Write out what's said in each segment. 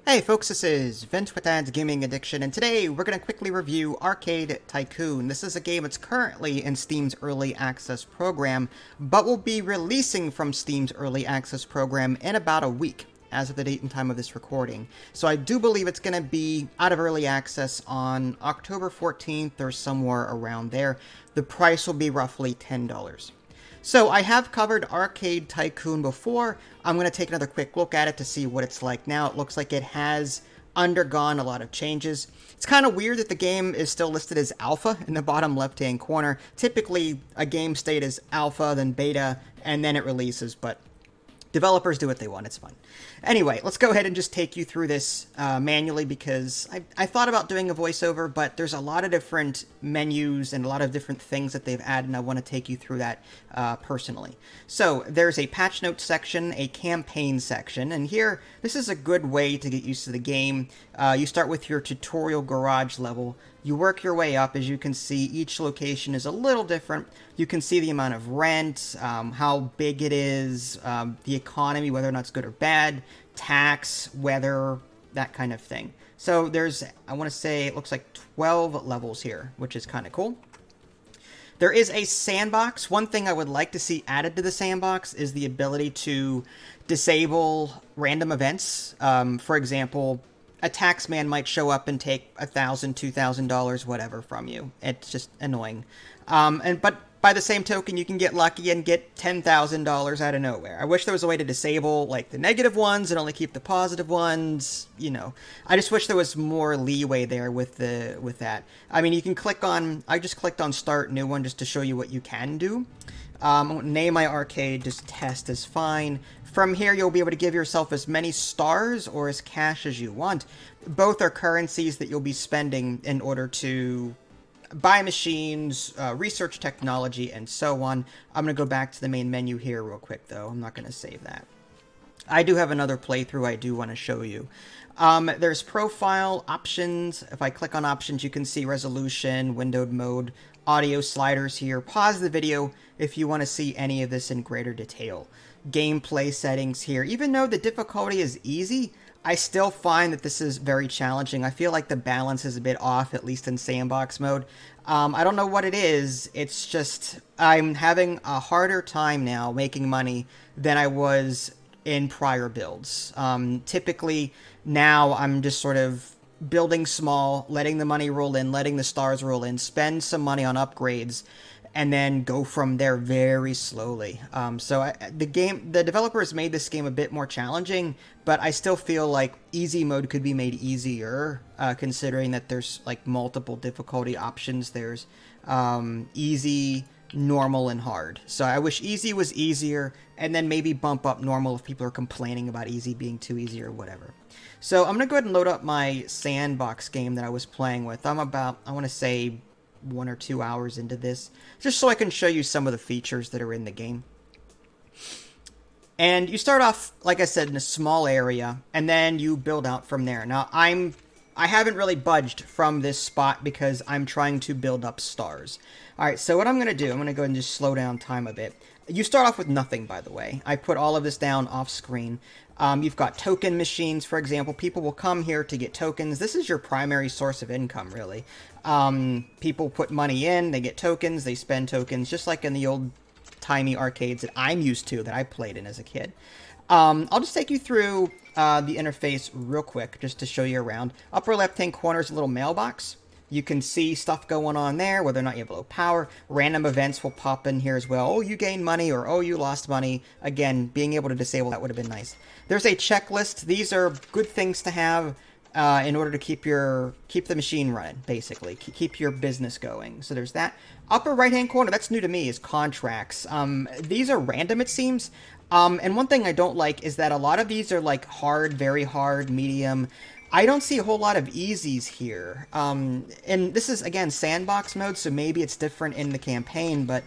Hey folks, this is Vince with Dad's Gaming Addiction, and today we're going to quickly review Arcade Tycoon. This is a game that's currently in Steam's Early Access program, but will be releasing from Steam's Early Access program in about a week, as of the date and time of this recording. So I do believe it's going to be out of Early Access on October 14th or somewhere around there. The price will be roughly $10. So I have covered Arcade Tycoon before. I'm going to take another quick look at it to see what it's like now. It looks like it has undergone a lot of changes. It's kind of weird that the game is still listed as alpha in the bottom left-hand corner. Typically, a game state is alpha, then beta, and then it releases, but developers do what they want. It's fun. Anyway, let's go ahead and just take you through this manually because I thought about doing a voiceover, but there's a lot of different menus and a lot of different things that they've added, and I want to take you through that personally. So there's a patch notes section, a campaign section, and here, this is a good way to get used to the game. You start with your tutorial garage level. You work your way up. As you can see, each location is a little different. You can see the amount of rent, how big it is, the economy, whether or not it's good or bad, tax, weather, that kind of thing. So there's, I want to say, it looks like 12 levels here, which is kind of cool. There is a sandbox. One thing I would like to see added to the sandbox is the ability to disable random events. For example, a taxman might show up and take $1,000, $2,000, whatever from you. It's just annoying. But by the same token, you can get lucky and get $10,000 out of nowhere. I wish there was a way to disable like the negative ones and only keep the positive ones. You know, I just wish there was more leeway there with that. I mean, you can click on. I just clicked on Start New One just to show you what you can do. Name my arcade, just test is fine. From here, you'll be able to give yourself as many stars or as cash as you want. Both are currencies that you'll be spending in order to buy machines, research technology, and so on. I'm going to go back to the main menu here real quick, though. I'm not going to save that. I do have another playthrough I do want to show you. There's profile options. If I click on options, you can see resolution, windowed mode, audio sliders here. Pause the video if you want to see any of this in greater detail. Gameplay settings here. Even though the difficulty is easy, I still find that this is very challenging. I feel like the balance is a bit off, at least in sandbox mode. I don't know what it is. It's just I'm having a harder time now making money than I was in prior builds. Typically, now I'm just sort of building small, letting the money roll in, letting the stars roll in, spend some money on upgrades, and then go from there very slowly. The developers made this game a bit more challenging, but I still feel like easy mode could be made easier, considering that there's like multiple difficulty options. There's easy, normal, and hard. So I wish easy was easier, and then maybe bump up normal if people are complaining about easy being too easy or whatever. So I'm going to go ahead and load up my Sandbox game that I was playing with. I'm about, I want to say, 1 or 2 hours into this, just so I can show you some of the features that are in the game. And you start off, like I said, in a small area, and then you build out from there. Now, I haven't really budged from this spot because I'm trying to build up stars. Alright, so what I'm going to do, I'm going to go ahead and just slow down time a bit. You start off with nothing, by the way. I put all of this down off screen. You've got token machines, for example. People will come here to get tokens. This is your primary source of income, really. People put money in, they get tokens, they spend tokens, just like in the old-timey arcades that I'm used to, that I played in as a kid. I'll just take you through the interface real quick, just to show you around. Upper left-hand corner is a little mailbox. You can see stuff going on there, whether or not you have low power. Random events will pop in here as well. Oh, you gained money, or oh, you lost money. Again, being able to disable that would have been nice. There's a checklist. These are good things to have in order to keep the machine running, basically. Keep your business going. So there's that. Upper right-hand corner, that's new to me, is contracts. These are random, it seems. And one thing I don't like is that a lot of these are like hard, very hard, medium. I don't see a whole lot of easies here. And this is, again, sandbox mode, so maybe it's different in the campaign, but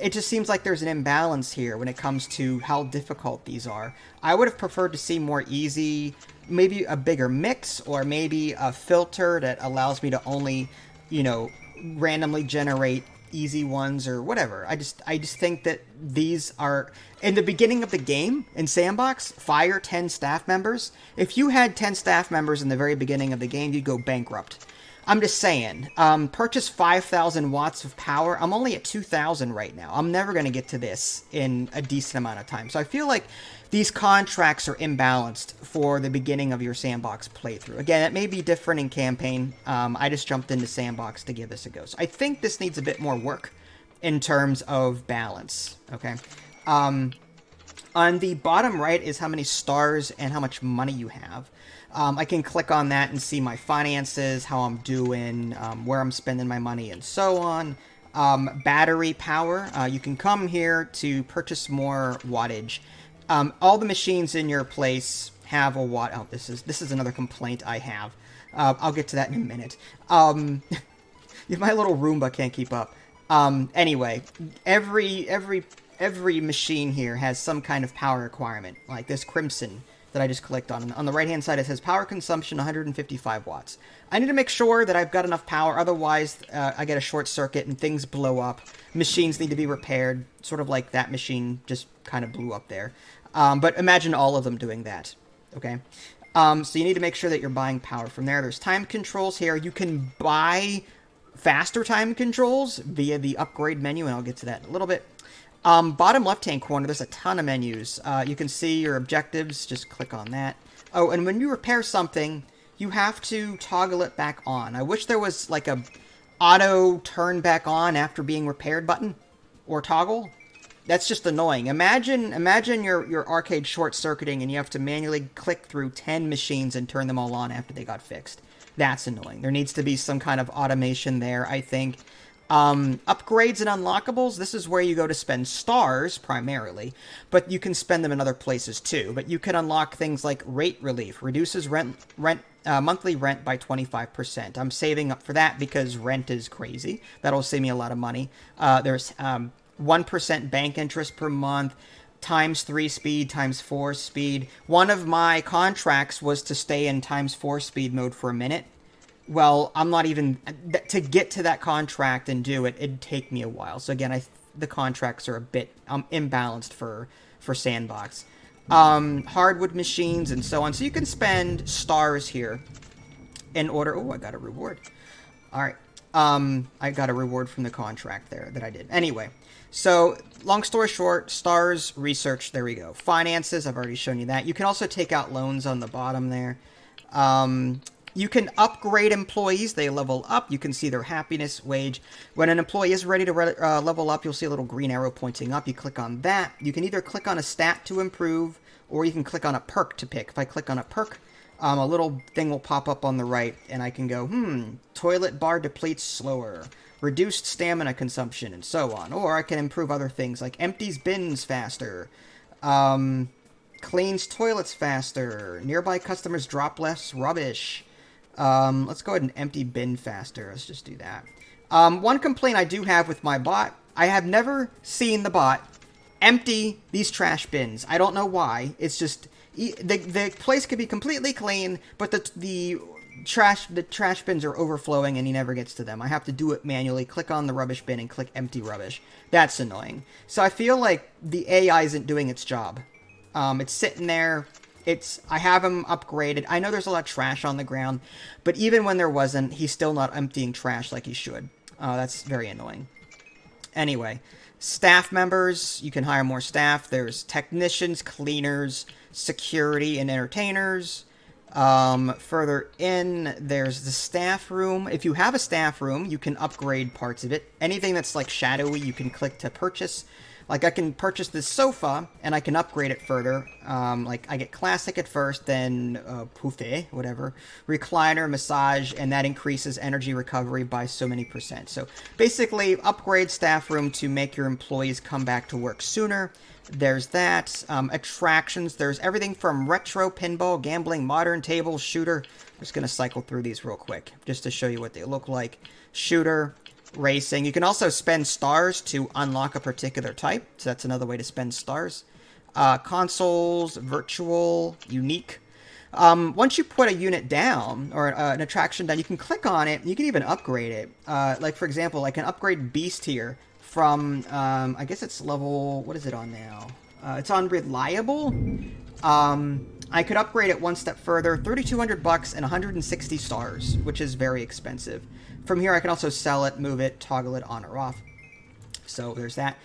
it just seems like there's an imbalance here when it comes to how difficult these are. I would have preferred to see more easy, maybe a bigger mix, or maybe a filter that allows me to only, you know, randomly generate easy ones or whatever. I just think that these are in the beginning of the game in Sandbox. Fire 10 staff members. If you had 10 staff members in the very beginning of the game, you'd go bankrupt. I'm just saying, purchase 5,000 watts of power. I'm only at 2,000 right now. I'm never going to get to this in a decent amount of time. So I feel like these contracts are imbalanced for the beginning of your Sandbox playthrough. Again, it may be different in campaign. I just jumped into Sandbox to give this a go. So I think this needs a bit more work in terms of balance, okay? On the bottom right is how many stars and how much money you have. I can click on that and see my finances, how I'm doing, where I'm spending my money, and so on. Battery power. You can come here to purchase more wattage. All the machines in your place have a watt. Oh, this is another complaint I have. I'll get to that in a minute. My little Roomba can't keep up. Anyway, every machine here has some kind of power requirement, like this Crimson that I just clicked on. On the right-hand side, it says power consumption 155 watts. I need to make sure that I've got enough power, otherwise I get a short circuit and things blow up. Machines need to be repaired, sort of like that machine just kind of blew up there. But imagine all of them doing that, okay? So you need to make sure that you're buying power from there. There's time controls here. You can buy faster time controls via the upgrade menu, and I'll get to that in a little bit. Bottom left-hand corner, there's a ton of menus. You can see your objectives. Just click on that. Oh, and when you repair something, you have to toggle it back on. I wish there was like a auto turn back on after being repaired button or toggle. That's just annoying. Imagine your arcade short-circuiting and you have to manually click through 10 machines and turn them all on after they got fixed. That's annoying. There needs to be some kind of automation there, I think. Upgrades and unlockables, this is where you go to spend stars, primarily, but you can spend them in other places too. But you can unlock things like rate relief, reduces monthly rent by 25%. I'm saving up for that because rent is crazy. That'll save me a lot of money. There's 1% bank interest per month, times 3 speed, times 4 speed. One of my contracts was to stay in times 4 speed mode for a minute. Well, I'm not even... To get to that contract and do it, it'd take me a while. So again, the contracts are a bit imbalanced for Sandbox. Hardwood machines and so on. So you can spend stars here in order... Oh, I got a reward. All right. I got a reward from the contract there that I did. Anyway, so long story short, stars, research, there we go. Finances, I've already shown you that. You can also take out loans on the bottom there. You can upgrade employees. They level up. You can see their happiness, wage. When an employee is ready to level up, you'll see a little green arrow pointing up. You click on that. You can either click on a stat to improve, or you can click on a perk to pick. If I click on a perk, a little thing will pop up on the right, and I can go, toilet bar depletes slower, reduced stamina consumption, and so on. Or I can improve other things, like empties bins faster, cleans toilets faster, nearby customers drop less rubbish. Let's go ahead and empty bin faster. Let's just do that. One complaint I do have with my bot, I have never seen the bot empty these trash bins. I don't know why. It's just, the place could be completely clean, but the trash bins are overflowing and he never gets to them. I have to do it manually, click on the rubbish bin and click empty rubbish. That's annoying. So I feel like the AI isn't doing its job. It's sitting there. I have him upgraded. I know there's a lot of trash on the ground, but even when there wasn't, he's still not emptying trash like he should. That's very annoying. Anyway, staff members, you can hire more staff. There's technicians, cleaners, security, and entertainers. Further in, there's the staff room. If you have a staff room, you can upgrade parts of it. Anything that's like shadowy, you can click to purchase. Like, I can purchase this sofa, and I can upgrade it further. Like, I get classic at first, then buffet, whatever, recliner, massage, and that increases energy recovery by so many %. So, basically, upgrade staff room to make your employees come back to work sooner. There's that. Attractions, there's everything from retro, pinball, gambling, modern table, shooter. I'm just going to cycle through these real quick, just to show you what they look like. Shooter, racing. You can also spend stars to unlock a particular type, so that's another way to spend stars. Consoles, virtual, unique. Once you put a unit down or an attraction down, you can click on it. You can even upgrade it. Like for example, I can upgrade Beast here from I guess it's level, what is it on now? It's on Reliable. I could upgrade it one step further, $3,200 and 160 stars, which is very expensive. From here, I can also sell it, move it, toggle it on or off. So there's that.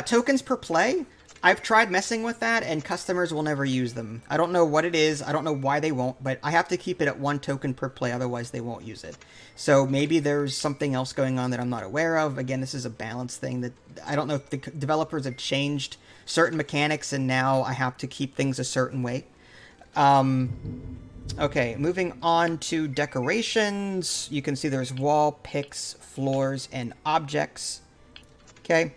Tokens per play. I've tried messing with that, and customers will never use them. I don't know what it is. I don't know why they won't, but I have to keep it at 1 token per play, otherwise they won't use it. So maybe there's something else going on that I'm not aware of. Again, this is a balance thing that I don't know if the developers have changed certain mechanics, and now I have to keep things a certain way. Okay, moving on to decorations. You can see there's wall, picks, floors, and objects. Okay.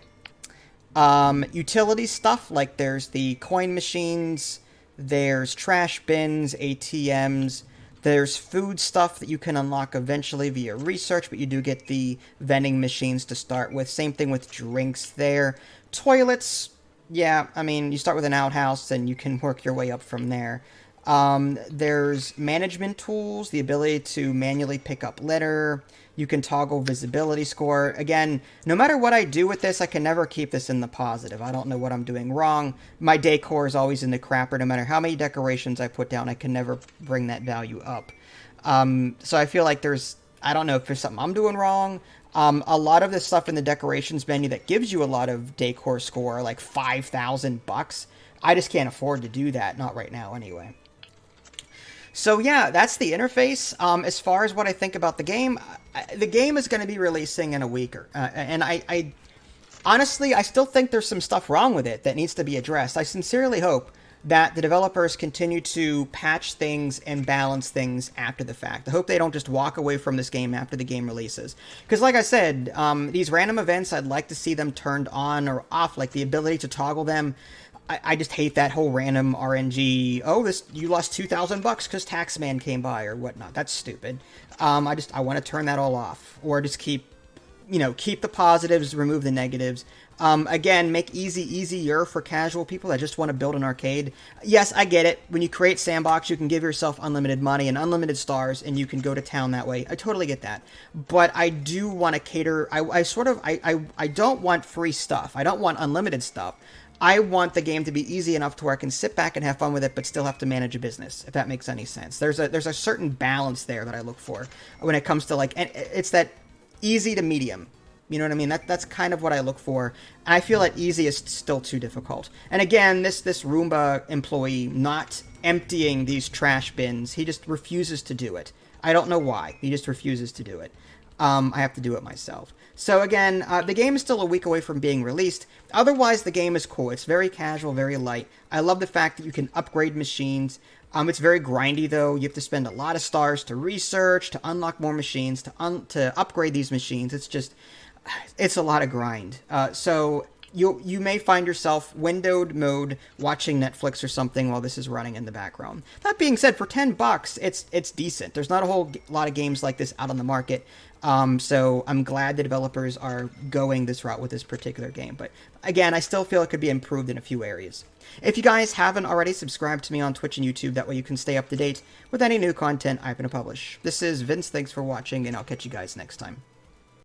Utility stuff, like there's the coin machines, there's trash bins, ATMs, there's food stuff that you can unlock eventually via research, but you do get the vending machines to start with. Same thing with drinks there. Toilets, yeah, I mean, you start with an outhouse and you can work your way up from there. There's management tools, the ability to manually pick up litter. You can toggle visibility score. Again, no matter what I do with this, I can never keep this in the positive. I don't know what I'm doing wrong. My decor is always in the crapper. No matter how many decorations I put down, I can never bring that value up. So I feel like I don't know if there's something I'm doing wrong. A lot of the stuff in the decorations menu that gives you a lot of decor score, like $5,000, I just can't afford to do that. Not right now, anyway. So yeah, that's the interface. As far as what I think about the game is going to be releasing in a week, and I honestly, I still think there's some stuff wrong with it that needs to be addressed. I sincerely hope that the developers continue to patch things and balance things after the fact. I hope they don't just walk away from this game after the game releases. Because like I said, these random events, I'd like to see them turned on or off, like the ability to toggle them. I just hate that whole random RNG, oh, you lost $2,000 because Taxman came by or whatnot. That's stupid. I want to turn that all off. Or just keep the positives, remove the negatives. Again, make easier for casual people that just want to build an arcade. Yes, I get it. When you create Sandbox, you can give yourself unlimited money and unlimited stars, and you can go to town that way. I totally get that. But I do want to cater. I don't want free stuff. I don't want unlimited stuff. I want the game to be easy enough to where I can sit back and have fun with it, but still have to manage a business, if that makes any sense. There's a certain balance there that I look for when it comes to, like, and it's that easy to medium. You know what I mean? That's kind of what I look for. And I feel that easy is still too difficult. And again, this Roomba employee not emptying these trash bins, he just refuses to do it. I don't know why. He just refuses to do it. I have to do it myself. So again, the game is still a week away from being released. Otherwise, the game is cool. It's very casual, very light. I love the fact that you can upgrade machines. It's very grindy, though. You have to spend a lot of stars to research, to unlock more machines, to upgrade these machines. It's a lot of grind. So you may find yourself windowed mode watching Netflix or something while this is running in the background. That being said, for $10, it's decent. There's not a whole lot of games like this out on the market. So I'm glad the developers are going this route with this particular game. But again, I still feel it could be improved in a few areas. If you guys haven't already, subscribe to me on Twitch and YouTube. That way you can stay up to date with any new content I'm going to publish. This is Vince. Thanks for watching, and I'll catch you guys next time.